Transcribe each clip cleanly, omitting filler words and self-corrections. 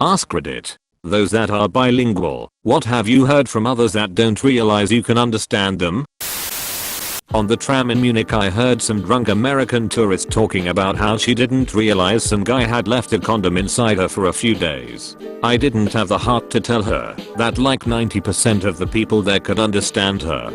AskReddit. Those that are bilingual, what have you heard from others that don't realize you can understand them? On the tram in Munich I heard some drunk American tourist talking about how she didn't realize some guy had left a condom inside her for a few days. I didn't have the heart to tell her that like 90% of the people there could understand her.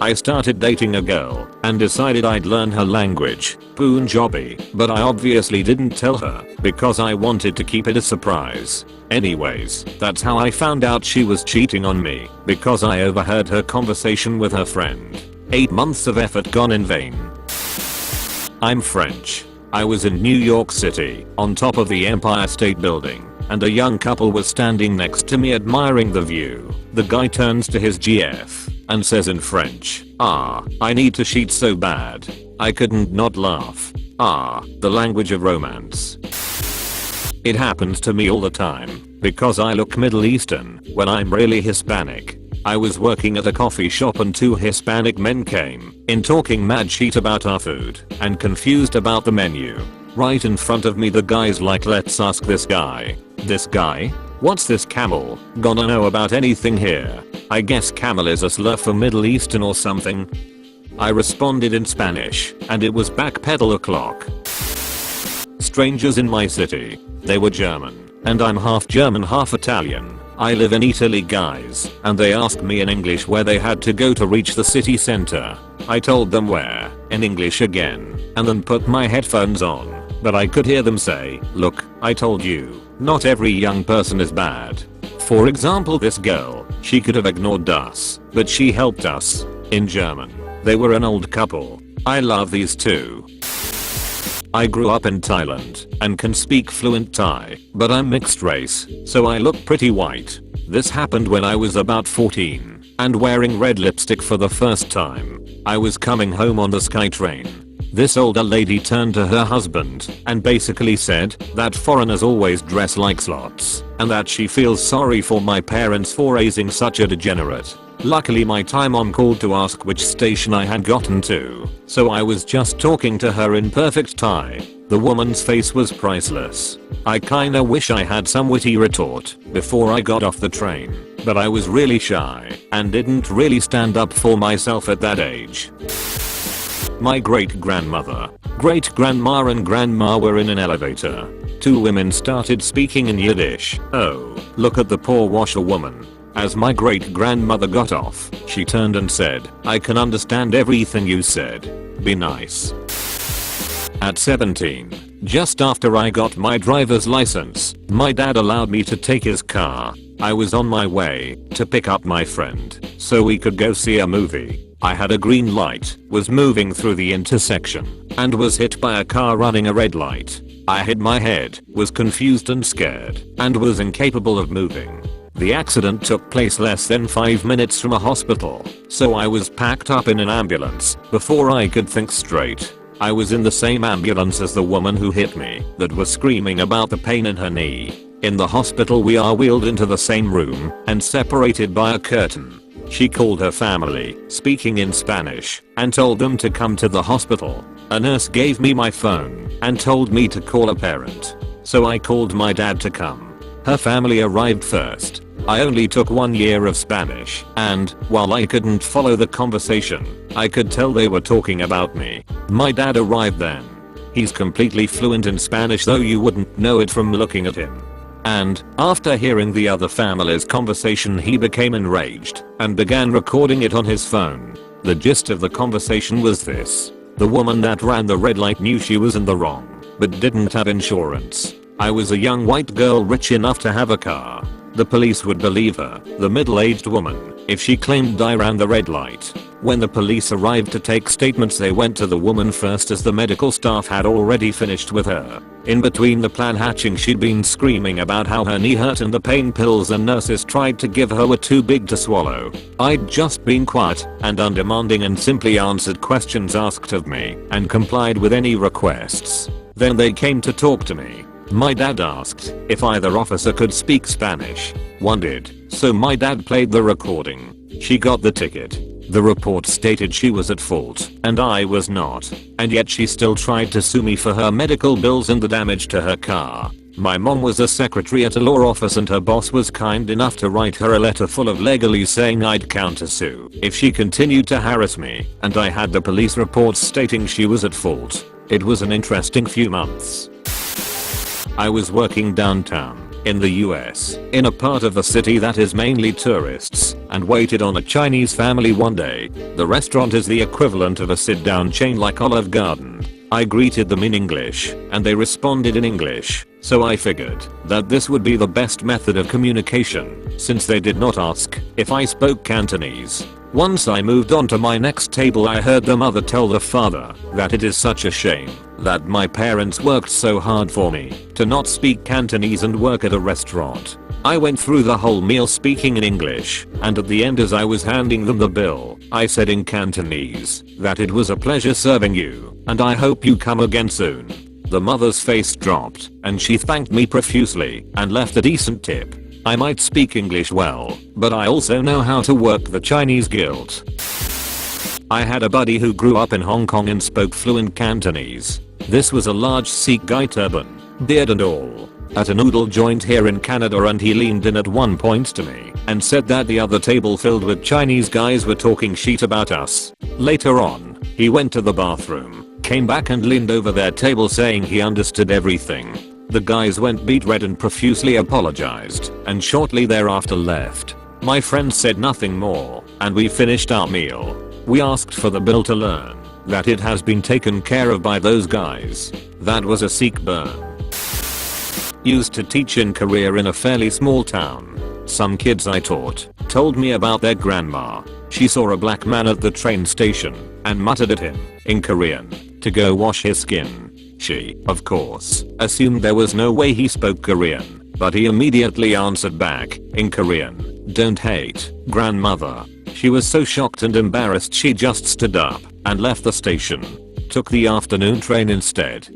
I started dating a girl and decided I'd learn her language, Punjabi, but I obviously didn't tell her because I wanted to keep it a surprise. Anyways, that's how I found out she was cheating on me, because I overheard her conversation with her friend. 8 months of effort gone in vain. I'm French. I was in New York City, on top of the Empire State Building, and a young couple was standing next to me admiring the view. The guy turns to his GF and says in French, I need to cheat so bad. I couldn't not laugh. The language of romance. It happens to me all the time, because I look Middle Eastern when I'm really Hispanic. I was working at a coffee shop and 2 Hispanic men came in talking mad shit about our food and confused about the menu. Right in front of me the guy's like, let's ask this guy. This guy? What's this camel gonna know about anything here? I guess camel is a slur for Middle Eastern or something. I responded in Spanish and it was backpedal o'clock. Strangers in my city. They were German and I'm half German half Italian. I live in Italy guys, and they asked me in English where they had to go to reach the city center. I told them where, in English again, and then put my headphones on, but I could hear them say, look, I told you, not every young person is bad. For example this girl, she could have ignored us, but she helped us. In German. They were an old couple. I love these two. I grew up in Thailand and can speak fluent Thai, but I'm mixed race, so I look pretty white. This happened when I was about 14 and wearing red lipstick for the first time. I was coming home on the SkyTrain. This older lady turned to her husband and basically said that foreigners always dress like slots and that she feels sorry for my parents for raising such a degenerate. Luckily my Thai mom called to ask which station I had gotten to, so I was just talking to her in perfect Thai. The woman's face was priceless. I kinda wish I had some witty retort before I got off the train, but I was really shy and didn't really stand up for myself at that age. My great-grandmother, great-grandma and grandma were in an elevator. 2 women started speaking in Yiddish. Oh, look at the poor washerwoman. As my great-grandmother got off, she turned and said, I can understand everything you said. Be nice. At 17, just after I got my driver's license, my dad allowed me to take his car. I was on my way to pick up my friend so we could go see a movie. I had a green light, was moving through the intersection, and was hit by a car running a red light. I hit my head, was confused and scared, and was incapable of moving. The accident took place less than 5 minutes from a hospital, so I was packed up in an ambulance before I could think straight. I was in the same ambulance as the woman who hit me that was screaming about the pain in her knee. In the hospital we are wheeled into the same room and separated by a curtain. She called her family, speaking in Spanish, and told them to come to the hospital. A nurse gave me my phone and told me to call a parent. So I called my dad to come. Her family arrived first. I only took 1 year of Spanish, and, while I couldn't follow the conversation, I could tell they were talking about me. My dad arrived then. He's completely fluent in Spanish though you wouldn't know it from looking at him. And, after hearing the other family's conversation he became enraged and began recording it on his phone. The gist of the conversation was this. The woman that ran the red light knew she was in the wrong, but didn't have insurance. I was a young white girl rich enough to have a car. The police would believe her, the middle-aged woman, if she claimed I ran the red light. When the police arrived to take statements they went to the woman first as the medical staff had already finished with her. In between the plan hatching she'd been screaming about how her knee hurt and the pain pills and nurses tried to give her were too big to swallow. I'd just been quiet and undemanding and simply answered questions asked of me and complied with any requests. Then they came to talk to me. My dad asked if either officer could speak Spanish. One did, so my dad played the recording. She got the ticket. The report stated she was at fault and I was not, and yet she still tried to sue me for her medical bills and the damage to her car. My mom was a secretary at a law office and her boss was kind enough to write her a letter full of legalese saying I'd countersue if she continued to harass me, and I had the police reports stating she was at fault. It was an interesting few months. I was working downtown in the US, in a part of the city that is mainly tourists, and waited on a Chinese family one day. The restaurant is the equivalent of a sit-down chain like Olive Garden. I greeted them in English, and they responded in English, so I figured that this would be the best method of communication, since they did not ask if I spoke Cantonese. Once I moved on to my next table, I heard the mother tell the father that it is such a shame that my parents worked so hard for me to not speak Cantonese and work at a restaurant. I went through the whole meal speaking in English, and at the end as I was handing them the bill, I said in Cantonese that it was a pleasure serving you, and I hope you come again soon. The mother's face dropped, and she thanked me profusely and left a decent tip. I might speak English well, but I also know how to work the Chinese guild. I had a buddy who grew up in Hong Kong and spoke fluent Cantonese. This was a large Sikh guy, turban, beard and all, at a noodle joint here in Canada, and he leaned in at one point to me and said that the other table filled with Chinese guys were talking shit about us. Later on, he went to the bathroom, came back and leaned over their table saying he understood everything. The guys went beet red and profusely apologized, and shortly thereafter left. My friend said nothing more, and we finished our meal. We asked for the bill to learn that it has been taken care of by those guys. That was a Sikh burn. Used to teach in Korea in a fairly small town. Some kids I taught told me about their grandma. She saw a black man at the train station and muttered at him in Korean to go wash his skin. She, of course, assumed there was no way he spoke Korean, but he immediately answered back in Korean, "Don't hate, grandmother." She was so shocked and embarrassed she just stood up and left the station. Took the afternoon train instead.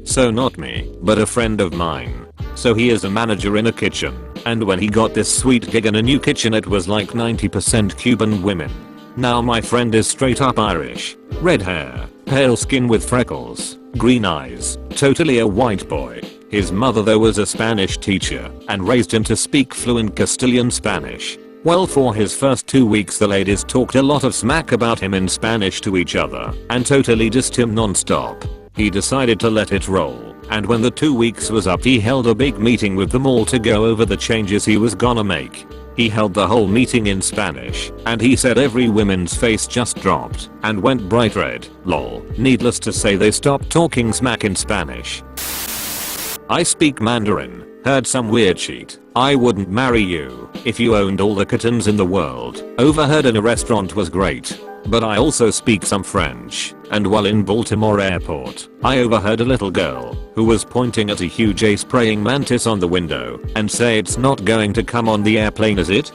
So not me, but a friend of mine. So he is a manager in a kitchen, and when he got this sweet gig in a new kitchen, it was like 90% Cuban women. Now my friend is straight up Irish, red hair, pale skin with freckles, green eyes, totally a white boy. His mother though was a Spanish teacher and raised him to speak fluent Castilian Spanish. Well, for his first 2 weeks the ladies talked a lot of smack about him in Spanish to each other and totally dissed him non-stop. He decided to let it roll, and when the 2 weeks was up he held a big meeting with them all to go over the changes he was gonna make. He held the whole meeting in Spanish, and he said every woman's face just dropped and went bright red. Lol. Needless to say they stopped talking smack in Spanish. I speak Mandarin. Heard some weird shit. I wouldn't marry you if you owned all the kittens in the world. Overheard in a restaurant was great. But I also speak some French, and while in Baltimore airport, I overheard a little girl who was pointing at a huge praying mantis on the window and say, "It's not going to come on the airplane, is it?"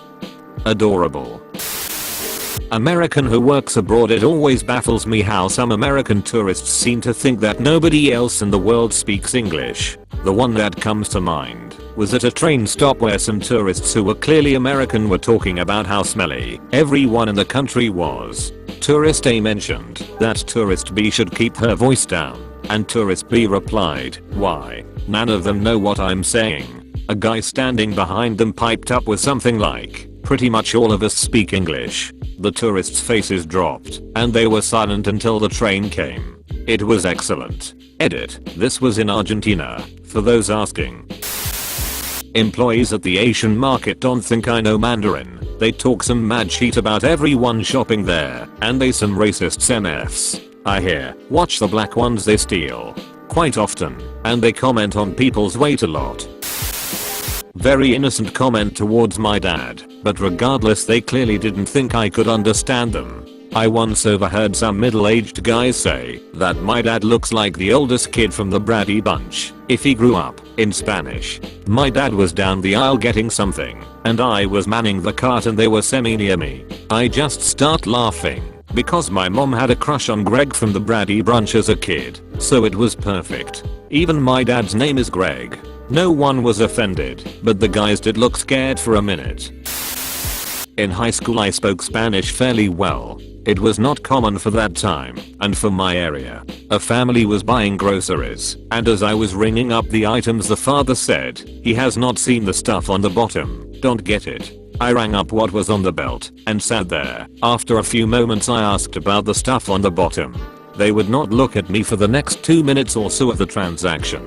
Adorable. American who works abroad. It always baffles me how some American tourists seem to think that nobody else in the world speaks English. The one that comes to mind was at a train stop where some tourists who were clearly American were talking about how smelly everyone in the country was. Tourist A mentioned that tourist B should keep her voice down, and tourist B replied, "Why? None of them know what I'm saying." A guy standing behind them piped up with something like, "Pretty much all of us speak English." The tourists' faces dropped, and they were silent until the train came. It was excellent. Edit. This was in Argentina, for those asking. Employees at the Asian market don't think I know Mandarin. They talk some mad shit about everyone shopping there, and they some racists MFs. I hear, watch the black ones, they steal. Quite often, and they comment on people's weight a lot. Very innocent comment towards my dad, but regardless they clearly didn't think I could understand them. I once overheard some middle-aged guys say that my dad looks like the oldest kid from the Brady Bunch if he grew up in Spanish. My dad was down the aisle getting something, and I was manning the cart and they were semi-near me. I just start laughing because my mom had a crush on Greg from the Brady Bunch as a kid, so it was perfect. Even my dad's name is Greg. No one was offended, but the guys did look scared for a minute. In high school I spoke Spanish fairly well. It was not common for that time, and for my area. A family was buying groceries, and as I was ringing up the items the father said, he has not seen the stuff on the bottom, don't get it. I rang up what was on the belt, and sat there. After a few moments I asked about the stuff on the bottom. They would not look at me for the next 2 minutes or so of the transaction.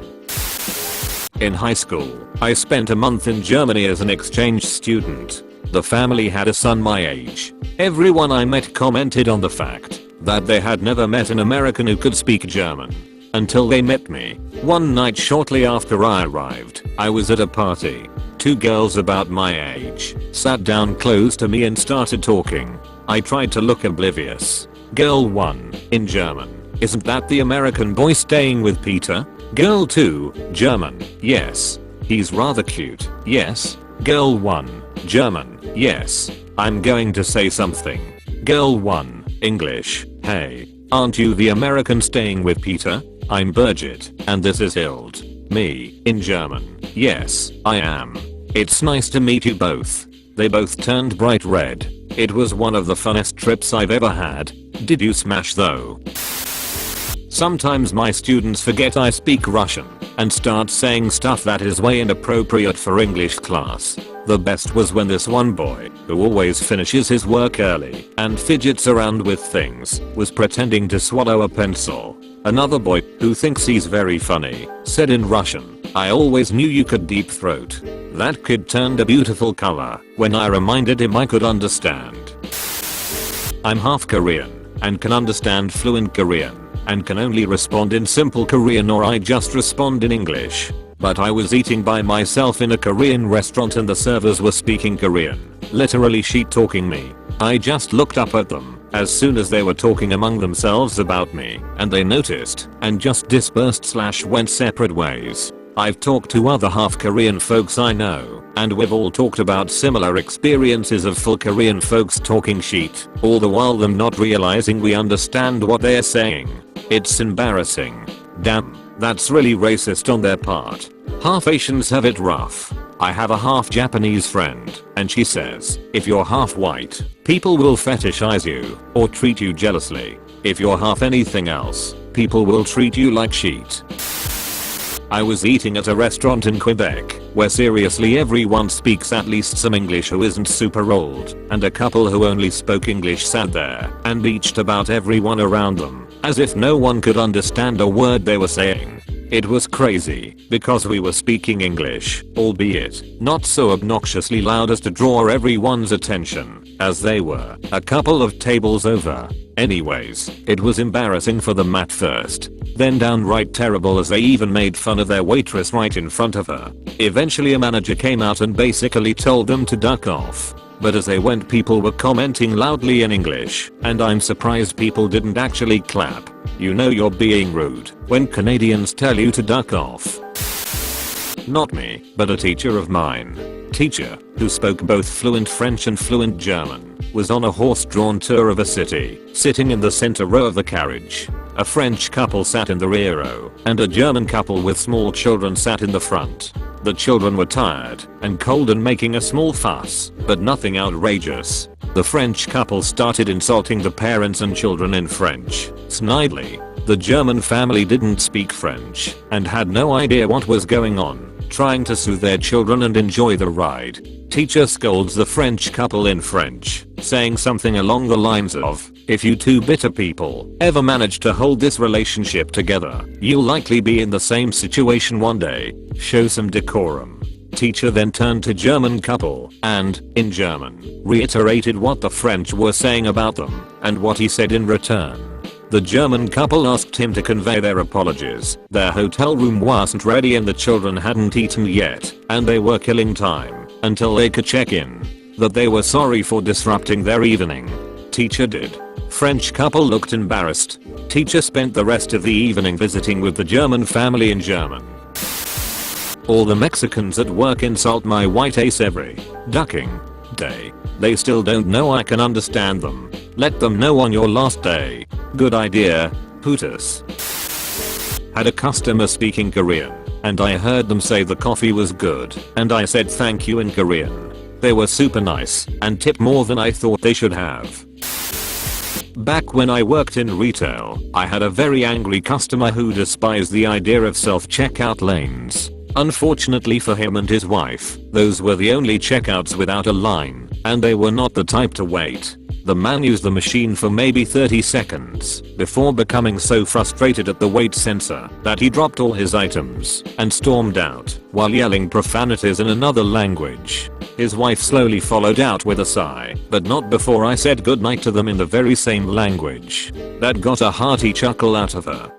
In high school, I spent a month in Germany as an exchange student. The family had a son my age. Everyone I met commented on the fact that they had never met an American who could speak German. Until they met me. One night shortly after I arrived, I was at a party. 2 girls about my age sat down close to me and started talking. I tried to look oblivious. Girl 1, in German, isn't that the American boy staying with Peter? Girl 2, German, yes. He's rather cute, yes. Girl 1, German, yes. I'm going to say something. Girl 1, English, hey, aren't you the American staying with Peter? I'm Birgit, and this is Hild. Me, in German, yes, I am. It's nice to meet you both. They both turned bright red. It was one of the funnest trips I've ever had. Did you smash though? Sometimes my students forget I speak Russian and start saying stuff that is way inappropriate for English class. The best was when this one boy, who always finishes his work early and fidgets around with things, was pretending to swallow a pencil. Another boy, who thinks he's very funny, said in Russian, I always knew you could deep throat. That kid turned a beautiful color when I reminded him I could understand. I'm half Korean and can understand fluent Korean and can only respond in simple Korean or I just respond in English. But I was eating by myself in a Korean restaurant and the servers were speaking Korean, literally sheet talking me. I just looked up at them as soon as they were talking among themselves about me and they noticed and just dispersed/went separate ways. I've talked to other half Korean folks I know and we've all talked about similar experiences of full Korean folks talking sheet, all the while them not realizing we understand what they're saying. It's embarrassing. Damn, that's really racist on their part. Half Asians have it rough. I have a half Japanese friend and she says, if you're half white, people will fetishize you or treat you jealously. If you're half anything else, people will treat you like shit. I was eating at a restaurant in Quebec where seriously everyone speaks at least some English who isn't super old, and a couple who only spoke English sat there and beached about everyone around them as if no one could understand a word they were saying. It was crazy because we were speaking English, albeit not so obnoxiously loud as to draw everyone's attention, as they were a couple of tables over. Anyways, it was embarrassing for them at first, then downright terrible as they even made fun of their waitress right in front of her. Eventually a manager came out and basically told them to duck off. But as they went people were commenting loudly in English, and I'm surprised people didn't actually clap. You know you're being rude when Canadians tell you to duck off. Not me, but a teacher of mine. Teacher, who spoke both fluent French and fluent German, was on a horse-drawn tour of a city, sitting in the center row of the carriage. A French couple sat in the rear row, and a German couple with small children sat in the front. The children were tired and cold and making a small fuss, but nothing outrageous. The French couple started insulting the parents and children in French, snidely. The German family didn't speak French and had no idea what was going on, trying to soothe their children and enjoy the ride. Teacher scolds the French couple in French, saying something along the lines of, if you two bitter people ever manage to hold this relationship together, you'll likely be in the same situation one day. Show some decorum. Teacher then turned to German couple and, in German, reiterated what the French were saying about them and what he said in return. The German couple asked him to convey their apologies. Their hotel room wasn't ready and the children hadn't eaten yet, and they were killing time until they could check in. That they were sorry for disrupting their evening. Teacher did. French couple looked embarrassed. Teacher spent the rest of the evening visiting with the German family in German. All the Mexicans at work insult my white ace every ducking day. They still don't know I can understand them. Let them know on your last day. Good idea, putas. Had a customer speaking Korean, and I heard them say the coffee was good, and I said thank you in Korean. They were super nice and tipped more than I thought they should have. Back when I worked in retail, I had a very angry customer who despised the idea of self-checkout lanes. Unfortunately for him and his wife, those were the only checkouts without a line, and they were not the type to wait. The man used the machine for maybe 30 seconds before becoming so frustrated at the wait sensor that he dropped all his items and stormed out while yelling profanities in another language. His wife slowly followed out with a sigh, but not before I said goodnight to them in the very same language. That got a hearty chuckle out of her.